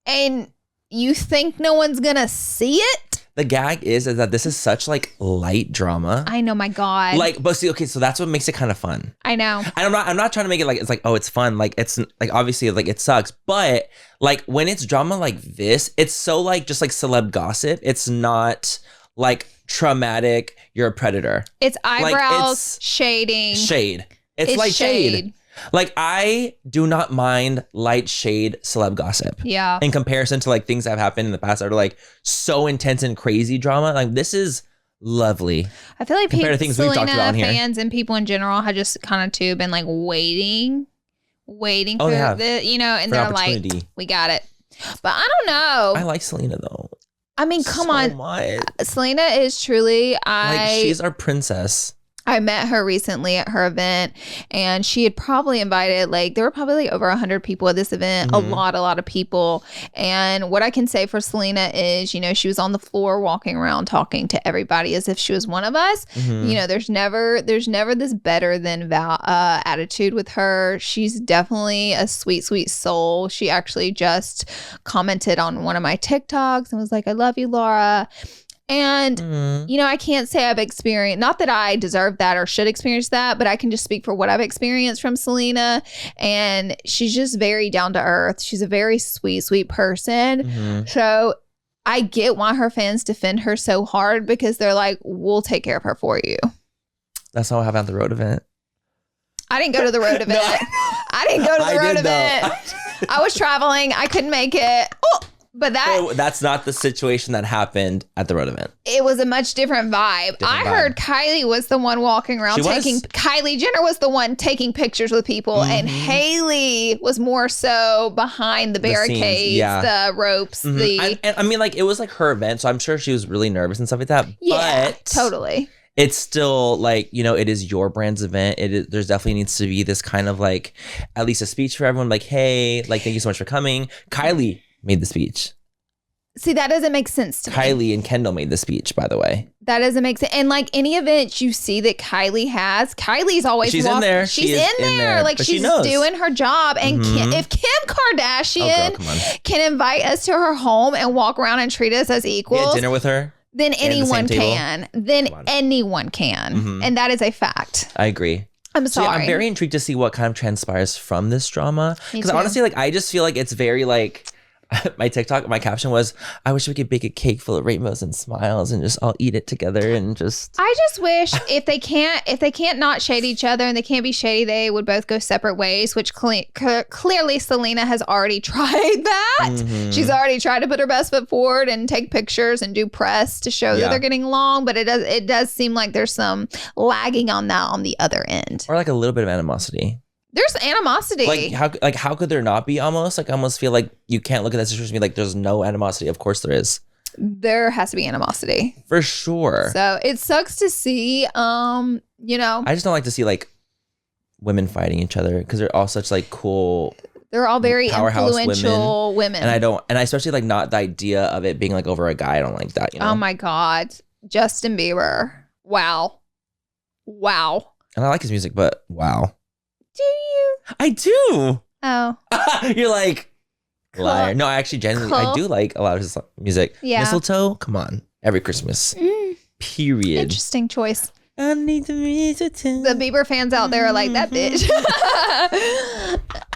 Speaker 1: And you think no one's going to see it?
Speaker 2: The gag is that this is such like light drama.
Speaker 1: I know, my God.
Speaker 2: Like, but see, okay, so that's what makes it kind of fun.
Speaker 1: I know.
Speaker 2: And I'm not trying to make it like it's like, oh, it's fun. Like it's like obviously like it sucks, but like when it's drama like this, it's so like just like celeb gossip. It's not like traumatic. You're a predator.
Speaker 1: It's eyebrows,
Speaker 2: like, it's
Speaker 1: shading.
Speaker 2: Shade. It's like shade. Like I do not mind light shade celeb gossip.
Speaker 1: Yeah.
Speaker 2: In comparison to like things that have happened in the past that are like so intense and crazy drama. Like this is lovely.
Speaker 1: I feel like
Speaker 2: compared to things we've talked about here.
Speaker 1: Fans and people in general have just kind of too been like waiting for the, you know, and they're like, we got it. But I don't know.
Speaker 2: I like Selena though.
Speaker 1: I mean, come on.
Speaker 2: Much.
Speaker 1: Selena is truly,
Speaker 2: like she's our princess.
Speaker 1: I met her recently at her event and she had probably invited, like, there were probably like over 100 people at this event, a lot of people. And what I can say for Selena is, you know, she was on the floor walking around talking to everybody as if she was one of us. You know, there's never this better than attitude with her. She's definitely a sweet, sweet soul. She actually just commented on one of my TikToks and was like, I love you, Laura. And, you know, I can't say I've experienced, not that I deserve that or should experience that, but I can just speak for what I've experienced from Selena. And she's just very down to earth. She's a very sweet, sweet person. So I get why her fans defend her so hard because they're like, we'll take care of her for you.
Speaker 2: That's how I have at the road event.
Speaker 1: I didn't go to the road event. I didn't go to the road event. I was traveling. I couldn't make it. Oh. But
Speaker 2: that's not the situation that happened at the road event. It
Speaker 1: was a much different vibe. I heard Kylie was the one walking around Kylie Jenner was the one taking pictures with people, and Hailey was more so behind the barricades, the ropes.
Speaker 2: I mean, like it was like her event, so I'm sure she was really nervous and stuff like that.
Speaker 1: Yeah,
Speaker 2: but
Speaker 1: totally.
Speaker 2: It's still like, you know, it is your brand's event. There's definitely needs to be this kind of like at least a speech for everyone. Like, hey, like thank you so much for coming. Kylie made the speech.
Speaker 1: See, that doesn't make sense to me.
Speaker 2: Kylie and Kendall made the speech, by the way.
Speaker 1: That doesn't make sense. And like any event you see that Kylie has, Kylie's always
Speaker 2: in there.
Speaker 1: She's in there. Like she's doing her job. And if Kim Kardashian can invite us to her home and walk around and treat us as equals,
Speaker 2: get dinner with her,
Speaker 1: then anyone can. Then anyone can. And that is a fact.
Speaker 2: I agree.
Speaker 1: I'm sorry.
Speaker 2: I'm very intrigued to see what kind of transpires from this drama. Because honestly, like I just feel like it's very like my TikTok, my caption was, I wish we could bake a cake full of rainbows and smiles and just all eat it together and just.
Speaker 1: I just wish if they can't not shade each other and they can't be shady, they would both go separate ways, which clearly Selena has already tried that. She's already tried to put her best foot forward and take pictures and do press to show that they're getting along. But it does seem like there's some lagging on that on the other end.
Speaker 2: Or like a little bit of animosity.
Speaker 1: There's animosity.
Speaker 2: How could there not be almost? Like I almost feel like you can't look at that situation and be like, there's no animosity. Of course there is.
Speaker 1: There has to be animosity.
Speaker 2: For sure.
Speaker 1: So it sucks to see, you know.
Speaker 2: I just don't like to see like women fighting each other because they're all such like cool.
Speaker 1: They're all very influential women.
Speaker 2: And I especially like not the idea of it being like over a guy. I don't like that, you know?
Speaker 1: Oh my God. Justin Bieber. Wow.
Speaker 2: And I like his music, but wow.
Speaker 1: Do you?
Speaker 2: I do.
Speaker 1: Oh.
Speaker 2: You're like, liar. No, I actually genuinely, I do like a lot of his music.
Speaker 1: Yeah.
Speaker 2: Mistletoe, come on. Every Christmas. Period.
Speaker 1: Interesting choice.
Speaker 2: I need the mistletoe.
Speaker 1: The Bieber fans out there are like, that bitch.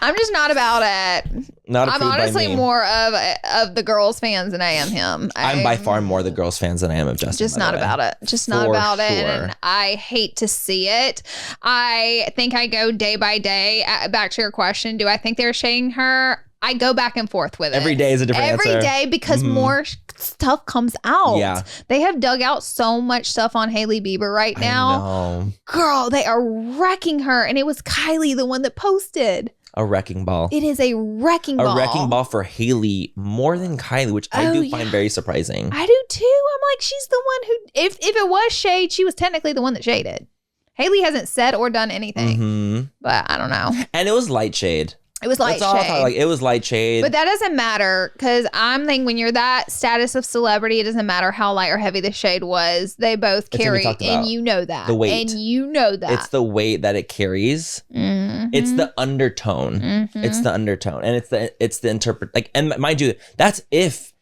Speaker 1: I'm just not about it. I'm honestly more of the girls fans than I am him.
Speaker 2: I'm by far more the girls fans than I am of Justin.
Speaker 1: Just not about it. Just not about it. And I hate to see it. I think I go day by day. Back to your question, do I think they're shading her? I go back and forth with it.
Speaker 2: Every day is a different answer.
Speaker 1: Every day because more stuff comes out.
Speaker 2: Yeah.
Speaker 1: They have dug out so much stuff on Hailey Bieber right now.
Speaker 2: I know.
Speaker 1: Girl, they are wrecking her. And it was Kylie, the one that posted.
Speaker 2: A wrecking ball.
Speaker 1: It is a wrecking ball.
Speaker 2: A wrecking ball for Hailey more than Kylie, which I do find very surprising.
Speaker 1: I do too. I'm like, she's the one who, if it was shade, she was technically the one that shaded. Hailey hasn't said or done anything. But I don't know.
Speaker 2: And it was light shade.
Speaker 1: It was light shade.
Speaker 2: Like, it was light shade.
Speaker 1: But that doesn't matter because I'm thinking when you're that status of celebrity, it doesn't matter how light or heavy the shade was. They both carry, and you know that.
Speaker 2: The weight.
Speaker 1: And you know that.
Speaker 2: It's the weight that it carries. It's the undertone. It's the undertone. And it's the interpret. Like, and mind you, that's if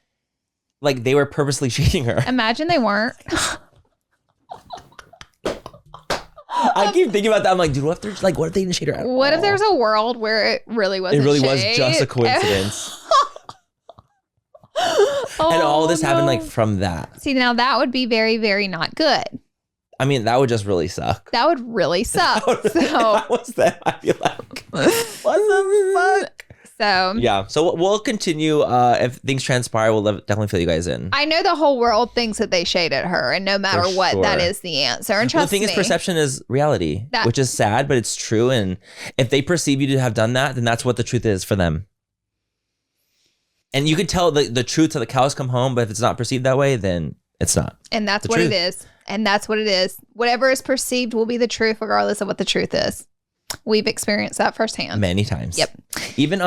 Speaker 2: like they were purposely shading her.
Speaker 1: Imagine they weren't.
Speaker 2: I keep thinking about that. I'm like, dude, what if what if they didn't shade her at all?
Speaker 1: What if there's a world where it really wasn't shade?
Speaker 2: Was just a coincidence. And all this happened like from that.
Speaker 1: See, now that would be very, very not good.
Speaker 2: I mean, that would just really suck.
Speaker 1: That would really suck.
Speaker 2: That was that. I feel like, what the fuck?
Speaker 1: So
Speaker 2: yeah, so we'll continue. If things transpire, we'll definitely fill you guys in.
Speaker 1: I know the whole world thinks that they shaded her, and no matter what, that is the answer. And trust me,
Speaker 2: the thing is, perception is reality, which is sad, but it's true. And if they perceive you to have done that, then that's what the truth is for them. And you can tell the truth till the cows come home, but if it's not perceived that way, then it's not. And that's what it is. And that's what it is. Whatever is perceived will be the truth, regardless of what the truth is. We've experienced that firsthand many times. Yep. Even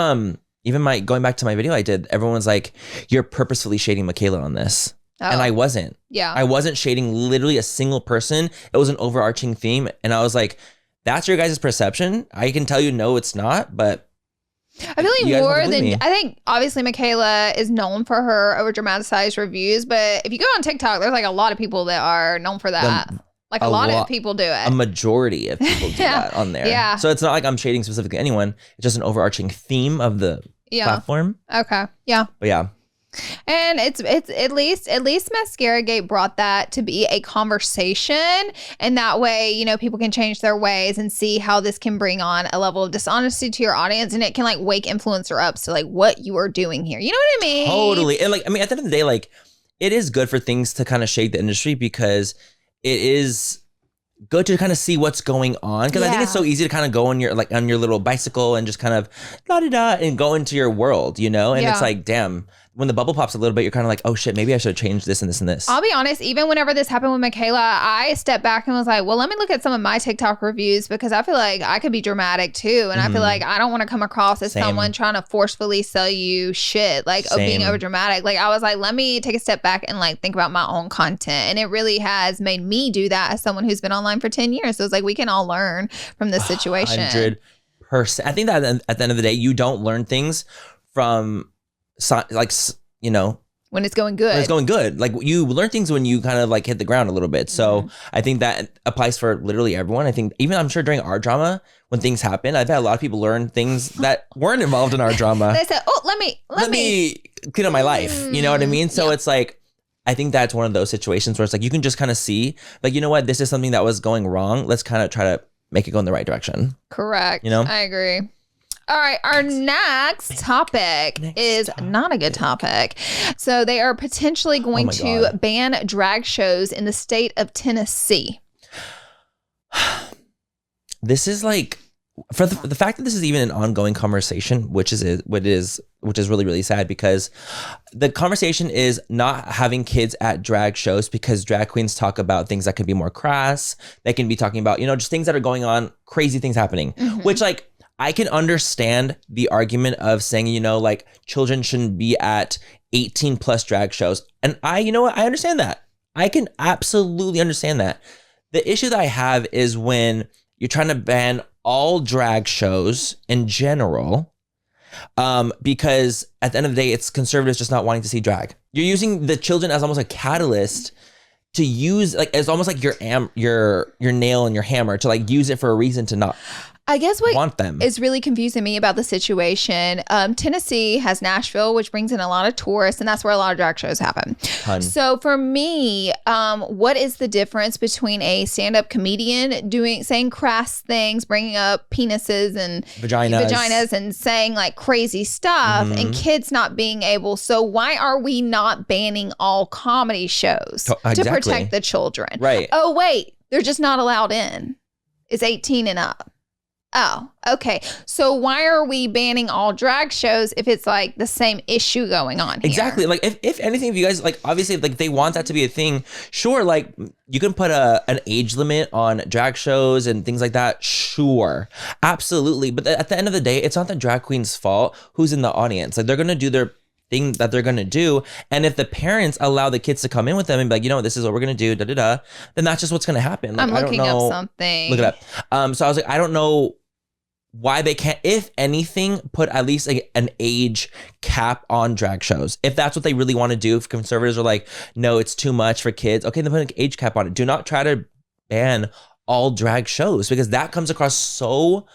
Speaker 2: my going back to my video I did, everyone's like, you're purposefully shading Michaela on this. And I wasn't. Yeah. I wasn't shading literally a single person. It was an overarching theme. And I was like, that's your guys' perception. I can tell you no, it's not, but I feel like more than I think obviously Michaela is known for her over dramatized reviews, but if you go on TikTok, there's like a lot of people that are known for that. Like a lot of people do it. A majority of people do that on there. Yeah. So it's not like I'm shading specifically anyone. It's just an overarching theme of the platform. Okay. Yeah. But yeah. And it's at least Mascaragate brought that to be a conversation, and that way, you know, people can change their ways and see how this can bring on a level of dishonesty to your audience, and it can like wake influencer up to like what you are doing here. You know what I mean? Totally. And like, I mean, at the end of the day, like it is good for things to kind of shake the industry because it is good to kind of see what's going on, because I think it's so easy to kind of go on your little bicycle and just kind of la-da-da and go into your world, you know? And it's like, damn, when the bubble pops a little bit, you're kind of like, oh shit, maybe I should have changed this and this and this.
Speaker 1: I'll be honest, even whenever this happened with Michaela, I stepped back and was like, well, let me look at some of my TikTok reviews because I feel like I could be dramatic too. And I feel like I don't want to come across as someone trying to forcefully sell you shit, like being over dramatic. Like I was like, let me take a step back and like think about my own content. And it really has made me do that as someone who's been online for 10 years. So it's like, we can all learn from this situation.
Speaker 2: 100%. I think that at the end of the day, you don't learn things from like, you know,
Speaker 1: when it's going good.
Speaker 2: When it's going good. Like you learn things when you kind of like hit the ground a little bit. So I think that applies for literally everyone. I think even I'm sure during our drama, when things happen, I bet a lot of people learn things that weren't involved in our drama.
Speaker 1: They said, oh, let me
Speaker 2: clean up my life. You know what I mean? So it's like, I think that's one of those situations where it's like, you can just kind of see like, you know what, this is something that was going wrong. Let's kind of try to make it go in the right direction.
Speaker 1: Correct.
Speaker 2: You know?
Speaker 1: I agree. All right, our next topic is not a good topic. So they are potentially going to ban drag shows in the state of Tennessee.
Speaker 2: This is like, for the fact that this is even an ongoing conversation, which is really, really sad, because the conversation is not having kids at drag shows because drag queens talk about things that can be more crass. They can be talking about, you know, just things that are going on, crazy things happening, which like, I can understand the argument of saying, you know, like children shouldn't be at 18 plus drag shows. And you know what? I understand that. I can absolutely understand that. The issue that I have is when you're trying to ban all drag shows in general, because at the end of the day, it's conservatives just not wanting to see drag. You're using the children as almost a catalyst to use, like, it's almost like your nail and your hammer to like use it for a reason to not.
Speaker 1: I guess what
Speaker 2: want them.
Speaker 1: Is really confusing me about the situation. Tennessee has Nashville, which brings in a lot of tourists, and that's where a lot of drag shows happen. So for me, what is the difference between a stand-up comedian saying crass things, bringing up penises and vaginas and saying like crazy stuff, and kids not being able? So why are we not banning all comedy shows to protect the children?
Speaker 2: Right.
Speaker 1: Oh, wait, they're just not allowed in. It's 18 and up. Oh, okay. So why are we banning all drag shows if it's like the same issue going on here?
Speaker 2: Exactly. Like if anything, if you guys like, obviously like they want that to be a thing, sure. Like you can put an age limit on drag shows and things like that. Sure. Absolutely. But at the end of the day, it's not the drag queen's fault who's in the audience. Like they're going to do their thing that they're going to do. And if the parents allow the kids to come in with them and be like, you know, this is what we're going to do, then that's just what's going to happen. Like,
Speaker 1: I'm looking up something.
Speaker 2: Look it up. So I was like, I don't know why they can't, if anything, put at least like an age cap on drag shows. If that's what they really want to do, if conservatives are like, no, it's too much for kids, okay, then put an age cap on it. Do not try to ban all drag shows, because that comes across so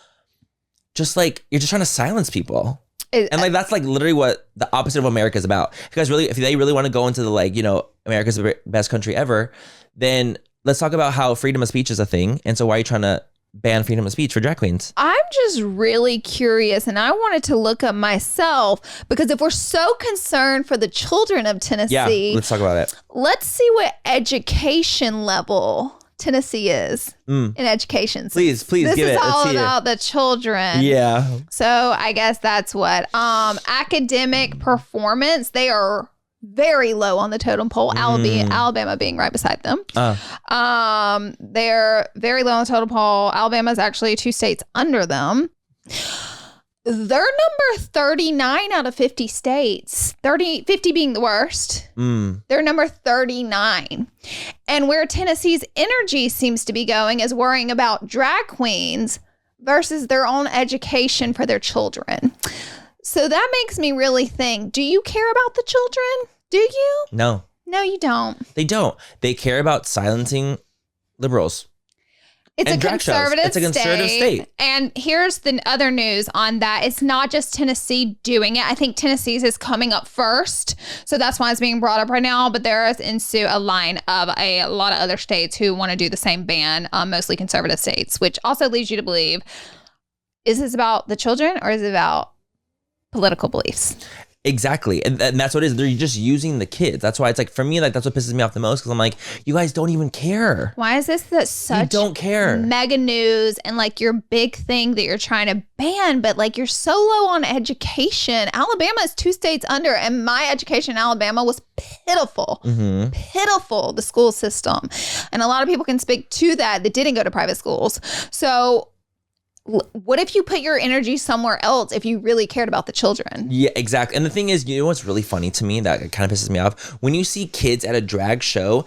Speaker 2: just like you're just trying to silence people. And like that's like literally what the opposite of America is about. If they really want to go into the like, you know, America's the best country ever, then let's talk about how freedom of speech is a thing. And so why are you trying to ban freedom of speech for drag queens?
Speaker 1: I'm just really curious, and I wanted to look up myself, because if we're so concerned for the children of Tennessee,
Speaker 2: let's talk about it.
Speaker 1: Let's see what education level Tennessee is in education.
Speaker 2: Please give it.
Speaker 1: This is all about the children.
Speaker 2: Yeah.
Speaker 1: So I guess that's what academic performance. They are very low on the totem pole. Alabama being right beside them. They're very low on the totem pole. Alabama's actually 2 states under them. They're number 39 out of 50 states. 50 being the worst. They're number 39. And where Tennessee's energy seems to be going is worrying about drag queens versus their own education for their children. So that makes me really think, do you care about the children? Do you?
Speaker 2: No.
Speaker 1: No, you don't.
Speaker 2: They don't. They care about silencing liberals.
Speaker 1: It's a conservative
Speaker 2: state.
Speaker 1: And here's the other news on that. It's not just Tennessee doing it. I think Tennessee's is coming up first. So that's why it's being brought up right now. But there is into a line of a lot of other states who want to do the same ban, mostly conservative states, which also leads you to believe, is this about the children or is it about political beliefs?
Speaker 2: Exactly. And that's what it is. They're just using the kids. That's why it's like, for me, like, that's what pisses me off the most, because I'm like, you guys don't even care.
Speaker 1: Why is this such
Speaker 2: you don't care.
Speaker 1: mega news and like your big thing that you're trying to ban, but like you're so low on education? Alabama is 2 states under, and my education in Alabama was pitiful. Pitiful, the school system. And a lot of people can speak to that didn't go to private schools. So what if you put your energy somewhere else if you really cared about the children?
Speaker 2: Yeah, exactly. And the thing is, you know what's really funny to me that kind of pisses me off? When you see kids at a drag show,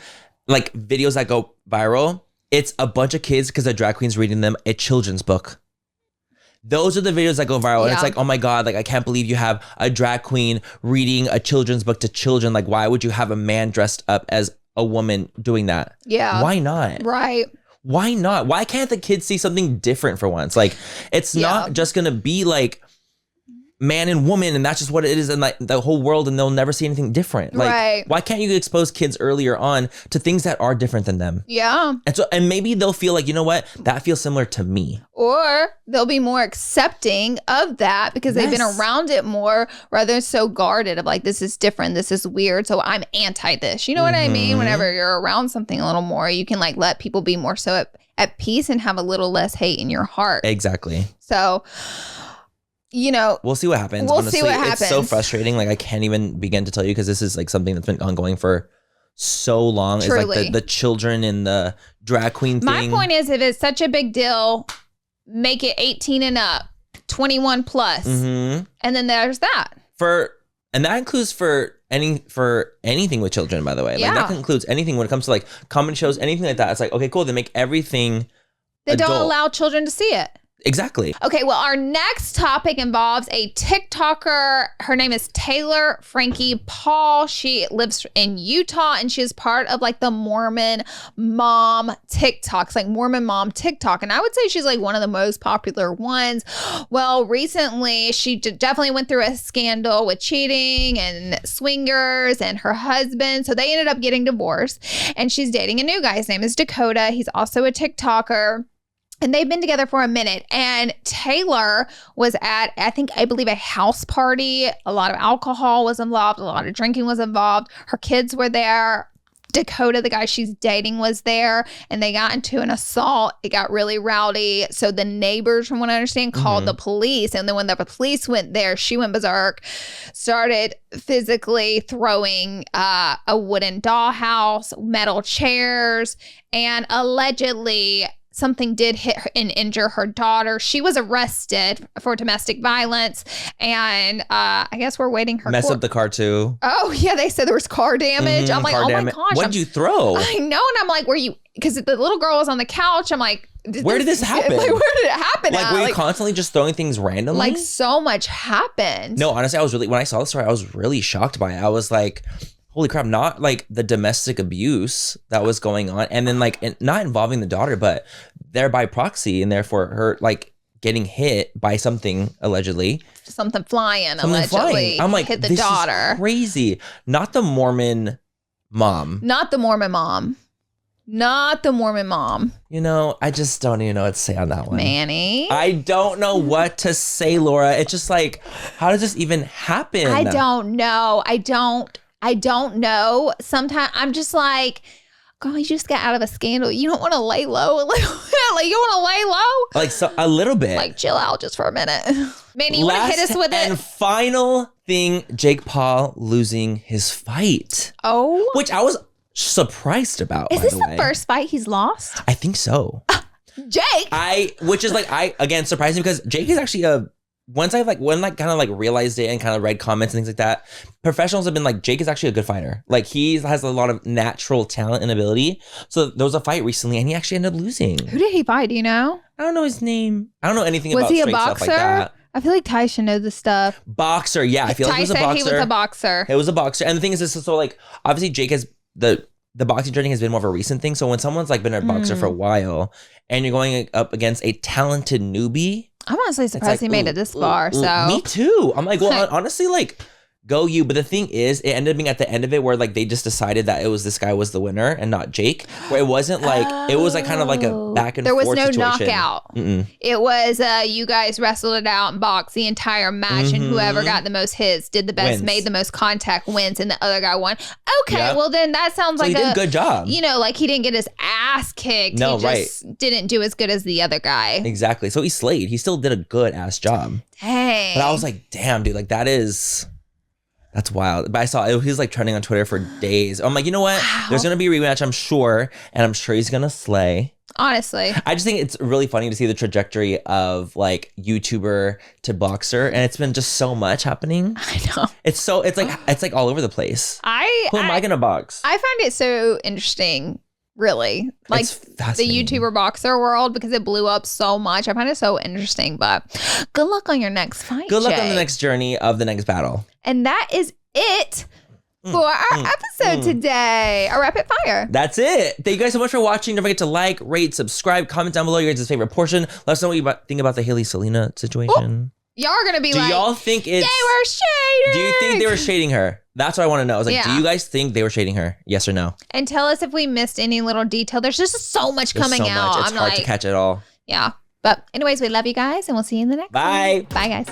Speaker 2: like videos that go viral, it's a bunch of kids because the drag queen's reading them a children's book. Those are the videos that go viral. And it's like, oh my God, like, I can't believe you have a drag queen reading a children's book to children. Like, why would you have a man dressed up as a woman doing that?
Speaker 1: Yeah.
Speaker 2: Why not?
Speaker 1: Right.
Speaker 2: Why not? Why can't the kids see something different for once? Like, it's not just going to be like man and woman, and that's just what it is in like the whole world, and they'll never see anything different. Like, why can't you expose kids earlier on to things that are different than them?
Speaker 1: Yeah.
Speaker 2: And maybe they'll feel like, you know what? That feels similar to me.
Speaker 1: Or they'll be more accepting of that because they've been around it more, rather than so guarded of like, this is different, this is weird, so I'm anti this. You know what I mean? Whenever you're around something a little more, you can like let people be more so at peace and have a little less hate in your heart.
Speaker 2: Exactly.
Speaker 1: So, you know,
Speaker 2: we'll see what happens. Honestly, it's so frustrating. Like, I can't even begin to tell you, because this is like something that's been ongoing for so long. Truly. It's like the children and the drag queen thing.
Speaker 1: My point is, if it's such a big deal, make it 18 and up, 21 plus. And then there's that.
Speaker 2: And that includes for anything with children, by the way. Like, that includes anything when it comes to like comedy shows, anything like that. It's like, okay, cool. Then make everything
Speaker 1: They
Speaker 2: adult.
Speaker 1: don't allow children to see it.
Speaker 2: Exactly.
Speaker 1: Okay, well, our next topic involves a TikToker. Her name is Taylor Frankie Paul. She lives in Utah, and she is part of like the Mormon mom TikToks, like Mormon mom TikTok. And I would say she's like one of the most popular ones. Well, recently she definitely went through a scandal with cheating and swingers and her husband. So they ended up getting divorced, and she's dating a new guy. His name is Dakota. He's also a TikToker. And they've been together for a minute. And Taylor was at, I believe, a house party. A lot of alcohol was involved. A lot of drinking was involved. Her kids were there. Dakota, the guy she's dating, was there. And they got into an assault. It got really rowdy. So the neighbors, from what I understand, called the police. And then when the police went there, she went berserk, started physically throwing a wooden dollhouse, metal chairs, and allegedly something did hit her and injure her daughter. She was arrested for domestic violence, and I guess we're waiting her
Speaker 2: mess up the car too.
Speaker 1: Oh yeah, they said there was car damage. I'm like, oh my gosh,
Speaker 2: what'd you throw?
Speaker 1: I know, and I'm like, were you? Because the little girl was on the couch. I'm like,
Speaker 2: where did this happen?
Speaker 1: Like, where did it happen?
Speaker 2: Like, were you constantly just throwing things randomly?
Speaker 1: Like, so much happened.
Speaker 2: No, honestly, when I saw the story, I was really shocked by it. I was like, holy crap, not like the domestic abuse that was going on, and then like not involving the daughter, but thereby proxy, and therefore her like getting hit by something allegedly. Something
Speaker 1: flying. I'm like, hit the daughter.
Speaker 2: Is crazy. Not the Mormon mom.
Speaker 1: Not the Mormon mom. Not the Mormon mom.
Speaker 2: You know, I just don't even know what to say on that one.
Speaker 1: Manny.
Speaker 2: I don't know what to say, Laura. It's just like, how does this even happen?
Speaker 1: I don't know. I don't know. Sometimes I'm just like, God, you just got out of a scandal. You don't want to lay low a little bit. Like, you want to lay low?
Speaker 2: Like, so, a little bit.
Speaker 1: Like, chill out just for a minute. Manny, you want to hit us with it?
Speaker 2: And final thing, Jake Paul losing his fight.
Speaker 1: Oh.
Speaker 2: Which I was surprised about,
Speaker 1: Is this the first fight he's lost?
Speaker 2: I think so.
Speaker 1: Jake?
Speaker 2: Which is like, again, surprising, because Jake is actually when kind of like realized it and kind of read comments and things like that, professionals have been like, Jake is actually a good fighter. Like, he has a lot of natural talent and ability. So there was a fight recently, and he actually ended up losing.
Speaker 1: Who did he fight? Do you know?
Speaker 2: I don't know his name. I don't know anything about
Speaker 1: straight
Speaker 2: stuff like that. Was he a boxer? I
Speaker 1: feel like Tyson knows the stuff.
Speaker 2: Boxer, yeah. I feel like he was a boxer.
Speaker 1: He was a boxer.
Speaker 2: It was a boxer. And the thing is, so like, obviously Jake has the boxing training has been more of a recent thing. So when someone's like been a boxer for a while, and you're going up against a talented newbie,
Speaker 1: I'm honestly surprised he made it this far. So
Speaker 2: me too. I'm like, well, honestly, like, Go you. But the thing is, it ended up being at the end of it where like they just decided that it was this guy was the winner and not Jake. Where it wasn't like it was like kind of like a back and forth.
Speaker 1: There was no
Speaker 2: situation.
Speaker 1: knockout. It was you guys wrestled it out and boxed the entire match, and whoever got the most hits, did the best, made the most contact, wins, and the other guy won. Okay, well then that sounds like
Speaker 2: he did a good job.
Speaker 1: You know, like he didn't get his ass kicked.
Speaker 2: No,
Speaker 1: he just didn't do as good as the other guy.
Speaker 2: Exactly. So he slayed. He still did a good ass job.
Speaker 1: Dang.
Speaker 2: But I was like, damn, dude, like that's wild. But I saw he was like trending on Twitter for days. I'm like, you know what? Wow. There's gonna be a rematch, I'm sure, and I'm sure he's gonna slay.
Speaker 1: Honestly,
Speaker 2: I just think it's really funny to see the trajectory of like YouTuber to boxer, and it's been just so much happening.
Speaker 1: I know.
Speaker 2: It's like all over the place. Who am I gonna box?
Speaker 1: I find it so interesting. Really, like the YouTuber boxer world, because it blew up so much. I find it so interesting, but good luck on your next fight.
Speaker 2: Good luck on the next journey of the next battle.
Speaker 1: And that is it for our episode today. A rapid fire.
Speaker 2: That's it. Thank you guys so much for watching. Don't forget to like, rate, subscribe, comment down below your guys' favorite portion. Let us know what you think about the Hailey Selena situation.
Speaker 1: Y'all are gonna be
Speaker 2: do y'all think they
Speaker 1: were shading?
Speaker 2: Do you think they were shading her? That's what I want to know. I was like, do you guys think they were shading her? Yes or no? And tell us if we missed any little detail. There's just so much coming out. It's hard to catch it all. Yeah. But anyways, we love you guys, and we'll see you in the next one. Bye, guys.